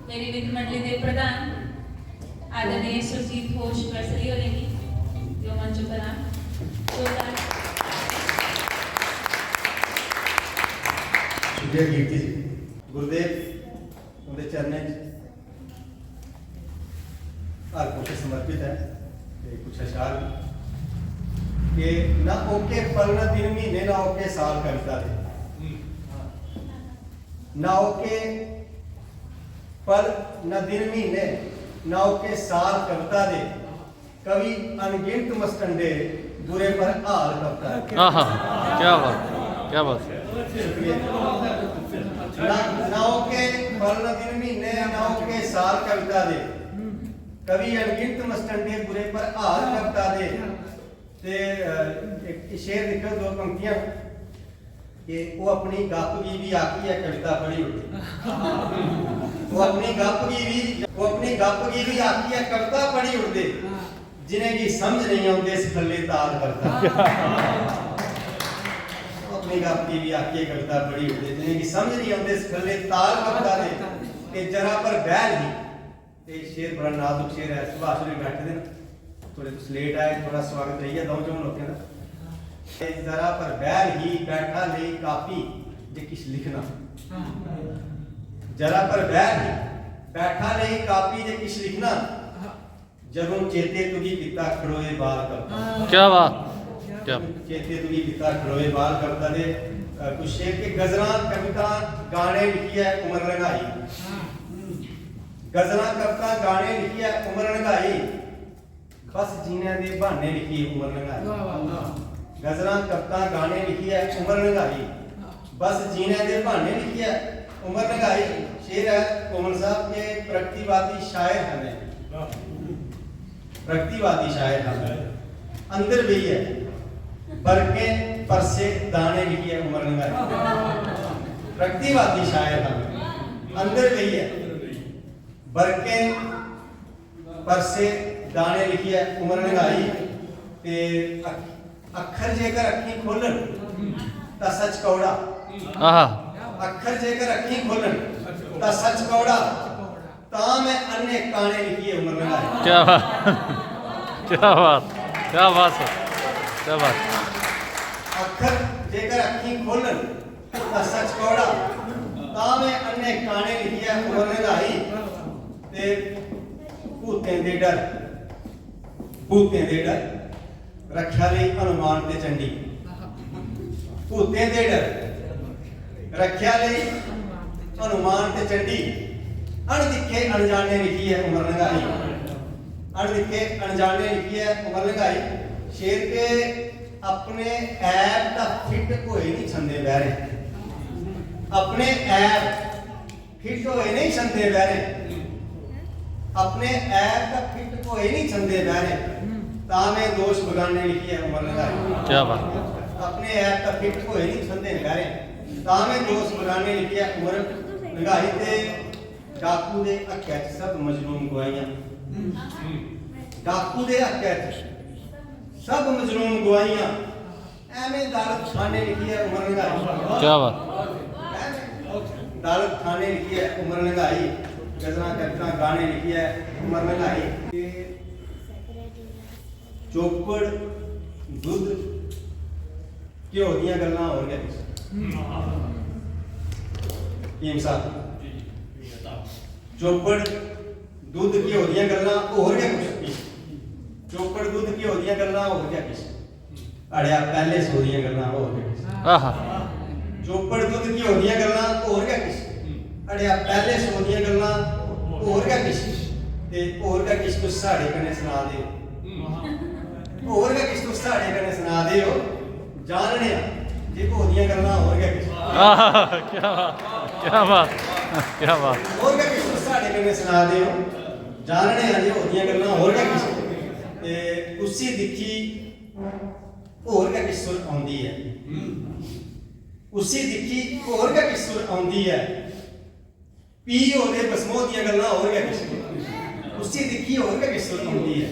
मेरी वित्त मंडली के प्रधान आदरणीय सुरजीत घोष बरसली होने की जो मंच पर शुक्रिया कीर्ति जी गुरुदेव उनके चरणों हर कुछ समर्पित है कुछ अशार कि ना ओके पल ना दिन महीने ना ओके साल कविता दे ना ओके पल न दिन महीने ना ओके साल कविता दे कवि अनगिनत मस्टंडे बुरे पर हाल कविता दे। क्या बात ना ओके पल न दिन महीने ना ओके साल कविता दे कवि अनगिनत मस्टंडे बुरे पर हाल कविता दे। ते एक शेर लिखो दो पंक्तियां कि वो अपनी गप भी आखी है कविता पढ़ी उठे वो अपनी गप भी आखी है कविता पढ़ी उठे जिन्हें की समझ नहीं आते इस खल्ले ताल करता अपनी गप भी आखी है कविता पढ़ी उठे जिन्हें की समझ नहीं आते इस खल्ले ताल करता दे कि जरा पर बैल ही ते शेर बड़ा नाजुक शेर है सुभाष जी बैठे थे थोड़े कुछ लेट आए थोड़ा स्वागत रही है दो जो लोगों का जरा पर बैर ही बैठा ले काफी जे किस लिखना जरा पर बैर ही बैठा ले काफी जे किस लिखना जदों चेते तुगी पिता खड़ोए बाल करता क्या बात क्या चेते तुगी पिता खड़ोए बाल करता दे कुछ शेर के गजला कविता गाने लिखी है उमर लंघाई गजला कविता गाने लिखी है उमर लंघाई बस जीने दे बहाने लिखी है उमर लंघाई गजला कविता गाने लिखी है उमर लंघाई बस जीने दे बहाने लिखी है उमर लंघाई। शेर है कोमल साहब के प्रगतिवादी शायर हमें प्रगतिवादी शायर हमें अंदर भी है बरके परसे दाने लिखी है उमर लंघाई प्रगतिवादी शायर हमें अंदर भी है बरके परसे दाने लिखी है उमर लंघाई ते अखर जेकर अखी खोलन ता सच कौड़ा अखर जेकर अखी खोलन ता सच कौड़ा ता मैं अन्य काने लिखी है उमर लंघाई। क्या बात क्या बात क्या बात क्या बात अखर जेकर अखी खोलन ता सच कौड़ा ता मैं अन्य काने लिखी है उमर लंघाई ते भूतें दे डर रखा ले हनुमान ते चंडी भूतें दे डर रखा ले हनुमान ते चंडी अणदिखे अनजाने लिखी है उमर लंघाई अणदिखे अनजाने लिखी है उमर लंघाई। शेर के अपने ऐप का फिट होए नहीं छंदे बहरे अपने ऐप फिट होए नहीं छंदे बहरे अपने ऐप का फिट होए नहीं छंदे बहरे तामे दोष बगाने लिखी है उमर लंघाई। क्या बात अपने ऐप का फिट होए नहीं छंदे बहरे तामे दोष बगाने लिखी है उमर लंघाई ते डाकू दे हक्के च सब मजलूम गवाइयां डाकू दे हक्के च सब मजलूम गवाइयां एवें दालत खाने लिखी है उमर लंघाई। क्या बात दालत खाने लिखी है उमर लंघाई गजला कविता गाने लिखी है उमर लंघाई। चोपड़ दुध घ्यो दियां गल्लां हो गया टीम साहब चोपड़ दुध घ्यो दियां गल्लां हो गया कुछ चोपड़ दुध घ्यो दियां गल्लां हो गया किश अड़िया पहले सो दियां गल्लां हो गया चोपड़ दुध घ्यो दियां गल्लां हो गया किश अड़िया पहले सो दियां गल्लां हो गया किश ते होर का किश कुछ साढ़े कन्नै सुना दे होर का किश कुछ साढ़े कन्नै सुना दे हो जानने जे होदियां गल्लां होर का किश क्या बात क्या बात होर का किश कुछ साढ़े कन्नै सुना दे हो जानने जे होदियां गल्लां होर का किश ते उसी दिखी होर का किश सुर आउंदी है उसी दिखी होर का किश सुर आउंदी है पी होदे बसमो दियां गल्लां होर का किश उसी दिखी होर का किश सुर आउंदी है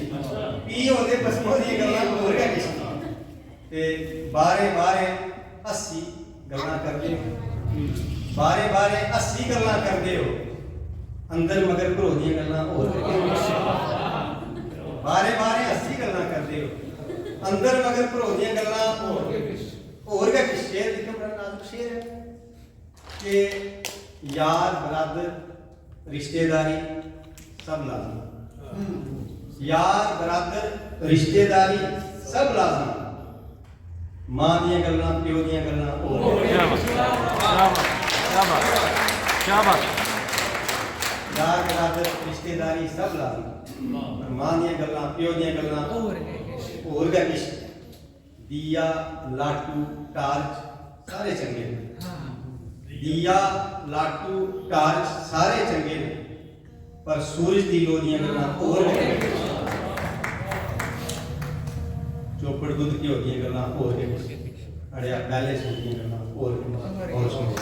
पी होदे बसमो दियां गल्लां होर का किश ते बारे बारे हस्सी गल्लां करदे हो बारे बारे हस्सी गल्लां करदे हो ਅੰਦਰ ਮਗਰ ਭਰੋ ਦੀਆਂ ਗੱਲਾਂ ਹੋਰ ਬਾਰੇ ਬਾਰੇ ਹੱਸੀ ਗੱਲਾਂ ਕਰਦੇ ਹੋ ਅੰਦਰ ਮਗਰ ਭਰੋ ਦੀਆਂ ਗੱਲਾਂ ਹੋਰ का शेर लिखो बड़ा नाजुक शेर है कि यार बरादर रिश्तेदारी सब लाजम यार बरादर रिश्तेदारी सब लाजम मां दियां गल्लां प्यो दियां गल्लां और क्या बात क्या बात क्या बात क्या बात यार बरादर रिश्तेदारी सब लाजम मां दियां गल्लां प्यो दियां गल्लां और का किश दिया लाटू टार्च सारे चंगे ने दिया लाटू टार्च सारे चंगे ने पर सूरज दी लो दियां गल्लां और चोपड़ दुध की होती गल्लां और अड़िया पहले सुनती गल्लां और सुनो